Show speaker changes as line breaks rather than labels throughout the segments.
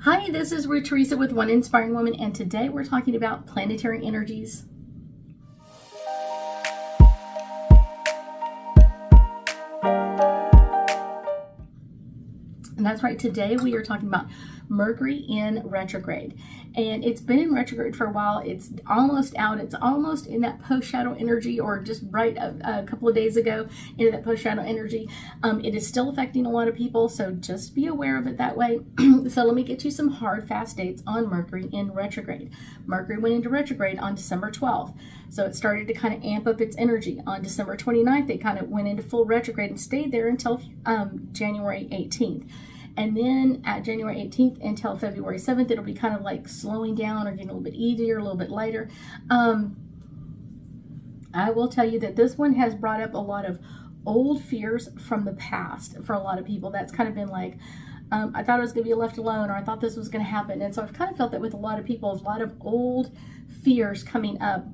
Hi, this is Ruth Theresa with One Inspiring Woman, and today we're talking about planetary energies. And that's right, today we are talking about Mercury in retrograde. And it's been in retrograde for a while. It's almost out. It's almost in that post-shadow energy, or just right a couple of days ago into that post-shadow energy. It is still affecting a lot of people, so just be aware of it that way. So let me get you some hard, fast dates on Mercury in retrograde. Mercury went into retrograde on December 12th. So it started to kind of amp up its energy. On December 29th, it kind of went into full retrograde and stayed there until January 18th. And then at January 18th until February 7th, it'll be kind of like slowing down or getting a little bit easier, a little bit lighter. I will tell you that this one has brought up a lot of old fears from the past for a lot of people. That's kind of been like, I thought I was going to be left alone, or I thought this was going to happen. And so I've kind of felt that with a lot of people, a lot of old fears coming up.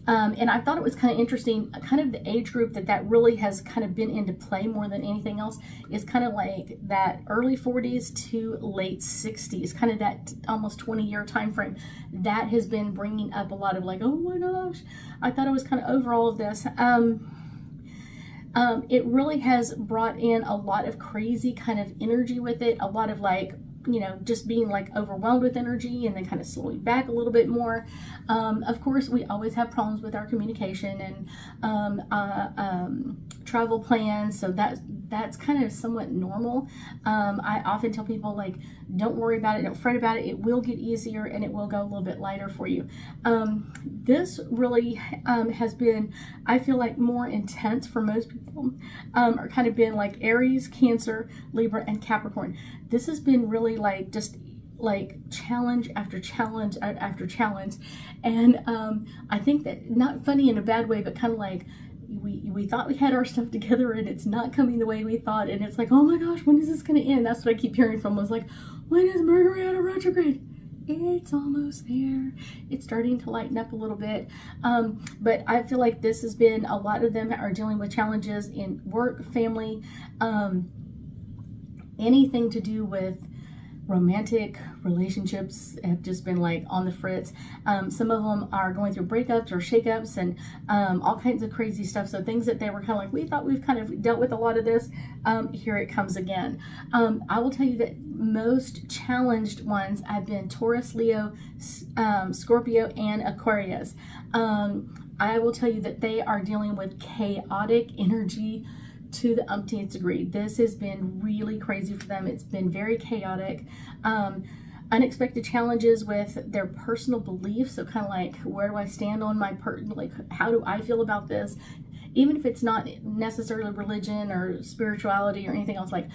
And I thought it was kind of interesting, kind of the age group that really has kind of been into play more than anything else is kind of like that early 40s to late 60s, kind of that almost 20-year time frame. That has been bringing up a lot of like, oh my gosh, I thought I was kind of over all of this. It really has brought in a lot of crazy kind of energy with it, a lot of like, you know, just being like overwhelmed with energy and then kind of slowing back a little bit more. Of course, we always have problems with our communication and travel plans, so that's kind of somewhat normal. I often tell people, like, don't worry about it, don't fret about it. It will get easier and it will go a little bit lighter for you. This really has been, I feel like, more intense for most people, or kind of been like Aries, Cancer, Libra, and Capricorn. This has been really like just like challenge after challenge after challenge. And I think that, not funny in a bad way, but kind of like we thought we had our stuff together and it's not coming the way we thought, and it's like, oh my gosh, when is this going to end? That's what I keep hearing from was like, when is Mercury out of retrograde? It's almost there. It's starting to lighten up a little bit. But I feel like this has been, a lot of them are dealing with challenges in work, family, anything to do with romantic relationships have just been like on the fritz. Some of them are going through breakups or shakeups and all kinds of crazy stuff. So things that they were kind of like, we thought we've kind of dealt with a lot of this. Here it comes again. I will tell you that most challenged ones have been Taurus, Leo, Scorpio, and Aquarius. I will tell you that they are dealing with chaotic energy to the umpteenth degree. This has been really crazy for them. It's been very chaotic. Unexpected challenges with their personal beliefs. So kind of like, where do I stand on my like, how do I feel about this? Even if it's not necessarily religion or spirituality or anything else, like,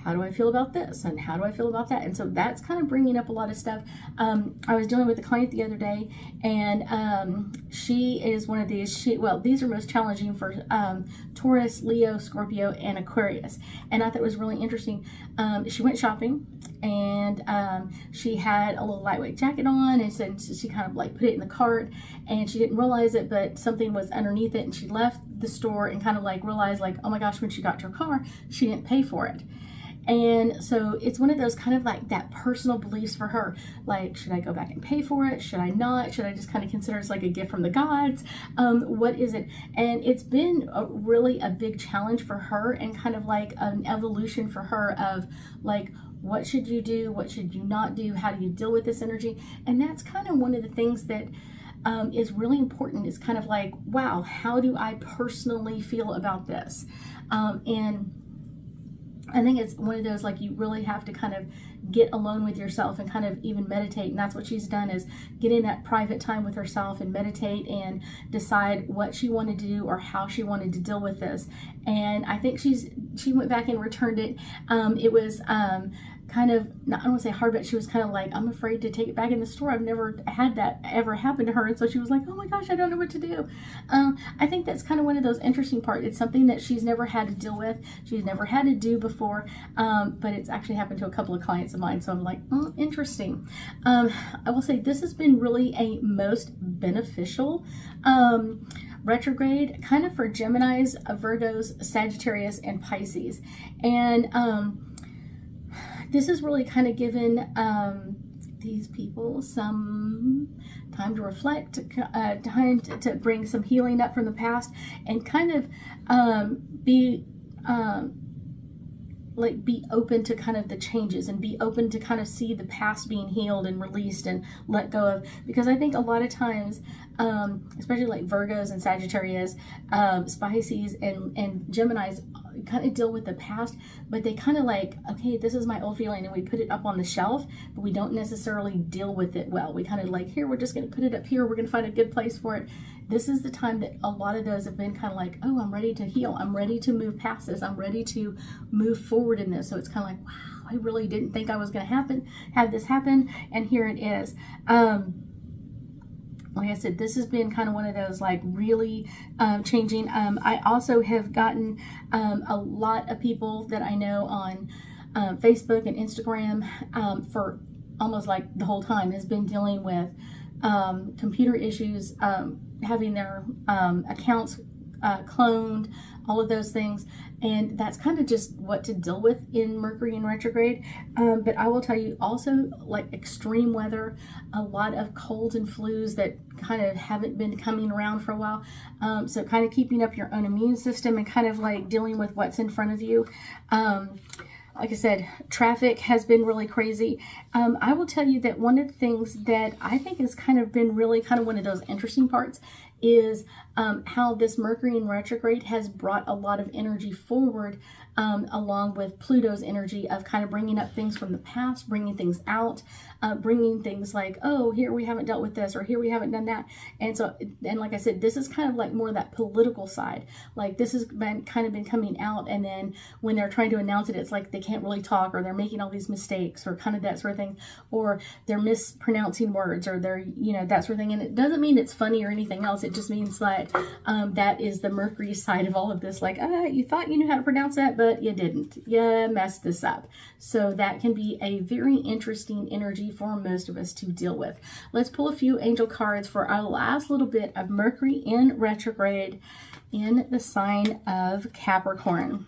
how do I feel about this? And how do I feel about that? And so that's kind of bringing up a lot of stuff. I was dealing with a client the other day, and she is one of these, well, these are most challenging for Taurus, Leo, Scorpio, and Aquarius. And I thought it was really interesting. She went shopping, and she had a little lightweight jacket on, and so she kind of like put it in the cart, and she didn't realize it, but something was underneath it, and she left the store and kind of like realized, like, oh my gosh, when she got to her car, she didn't pay for it. And so it's one of those kind of like that personal beliefs for her. Like, should I go back and pay for it? Should I not? Should I just kind of consider it's like a gift from the gods? What is it? And it's been really a big challenge for her, and kind of like an evolution for her of like, what should you do? What should you not do? How do you deal with this energy? And that's kind of one of the things that is really important, is kind of like, wow, how do I personally feel about this? And I think it's one of those, like, you really have to kind of get alone with yourself and kind of even meditate. And that's what she's done, is get in that private time with herself and meditate and decide what she wanted to do or how she wanted to deal with this. And I think she went back and returned it. It was kind of, I don't want to say hard, but she was kind of like, I'm afraid to take it back in the store. I've never had that ever happen to her. And so she was like, oh my gosh, I don't know what to do. I think that's kind of one of those interesting parts. It's something that she's never had to deal with. She's never had to do before, but it's actually happened to a couple of clients of mine. So I'm like, interesting. I will say this has been really a most beneficial retrograde, kind of for Geminis, Virgos, Sagittarius, and Pisces. And this is really kind of given these people some time to reflect, time to bring some healing up from the past, and kind of be open to kind of the changes, and be open to kind of see the past being healed and released and let go of. Because I think a lot of times, especially like Virgos and Sagittarius, Pisces and Geminis, kind of deal with the past, but they kind of like, okay, this is my old feeling, and we put it up on the shelf, but we don't necessarily deal with it well. We kind of like, here, we're just going to put it up here, we're going to find a good place for it. This is the time that a lot of those have been kind of like, oh, I'm ready to heal, I'm ready to move past this, I'm ready to move forward in this. So it's kind of like, wow, I really didn't think I was going to have this happen, and here it is. Like I said, this has been kind of one of those like really changing. I also have gotten a lot of people that I know on Facebook and Instagram for almost like the whole time has been dealing with computer issues, having their accounts cloned, all of those things. And that's kind of just what to deal with in Mercury in retrograde. But I will tell you also, like extreme weather, a lot of colds and flus that kind of haven't been coming around for a while. So kind of keeping up your own immune system and kind of like dealing with what's in front of you. Like I said, traffic has been really crazy. I will tell you that one of the things that I think has kind of been really kind of one of those interesting parts is how this Mercury in retrograde has brought a lot of energy forward, along with Pluto's energy of kind of bringing up things from the past, bringing things out, bringing things like, oh, here we haven't dealt with this, or here we haven't done that. And so, and like I said, this is kind of like more that political side. Like this has been kind of been coming out, and then when they're trying to announce it, it's like they can't really talk, or they're making all these mistakes, or kind of that sort of thing, or they're mispronouncing words, or they're, you know, that sort of thing. And it doesn't mean it's funny or anything else. It just means that that is the Mercury side of all of this. Like, you thought you knew how to pronounce that, but you didn't. You messed this up. So that can be a very interesting energy for most of us to deal with. Let's pull a few angel cards for our last little bit of Mercury in retrograde in the sign of Capricorn.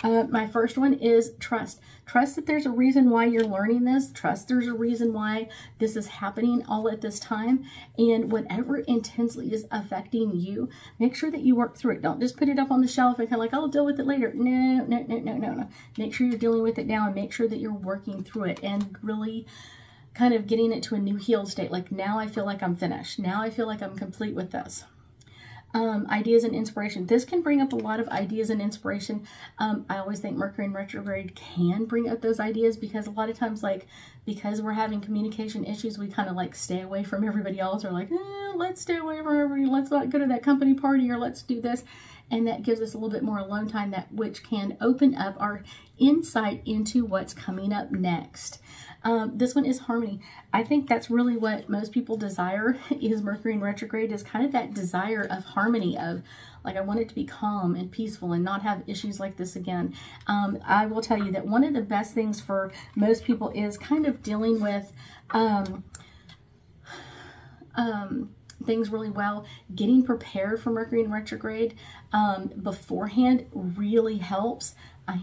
My first one is trust. Trust that there's a reason why you're learning this. Trust there's a reason why this is happening all at this time. And whatever intensely is affecting you, make sure that you work through it. Don't just put it up on the shelf and kind of like, I'll deal with it later. No. Make sure you're dealing with it now, and make sure that you're working through it and really kind of getting it to a new healed state. Like, now I feel like I'm finished. Now I feel like I'm complete with this. Ideas and inspiration. This can bring up a lot of ideas and inspiration. I always think Mercury in retrograde can bring up those ideas, because a lot of times, like, because we're having communication issues, we kind of like stay away from everybody else, or like, let's stay away from everybody. Let's not go to that company party, or let's do this. And that gives us a little bit more alone time, that which can open up our insight into what's coming up next. This one is harmony. I think that's really what most people desire, is Mercury in retrograde, is kind of that desire of harmony, of like, I want it to be calm and peaceful and not have issues like this again. I will tell you that one of the best things for most people is kind of dealing with things really well. Getting prepared for Mercury in retrograde beforehand really helps. I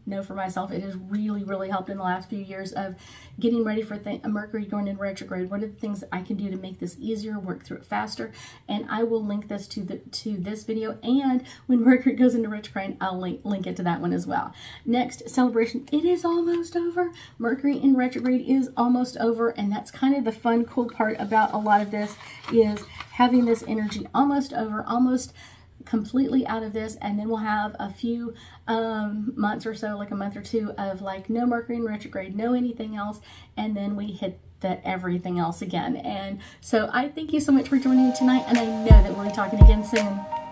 know for myself, it has really helped in the last few years of getting ready for Mercury going in retrograde. What are the things that I can do to make this easier, work through it faster? And I will link this to this video, and when Mercury goes into retrograde, I'll link it to that one as well. Next, celebration. It is almost over. Mercury in retrograde is almost over, and that's kind of the fun, cool part about a lot of this, is having this energy almost over, almost completely out of this. And then we'll have a few months or so, like a month or two, of like no Mercury in retrograde, no anything else, and then we hit that everything else again. And so I thank you so much for joining me tonight, and I know that we'll be talking again soon.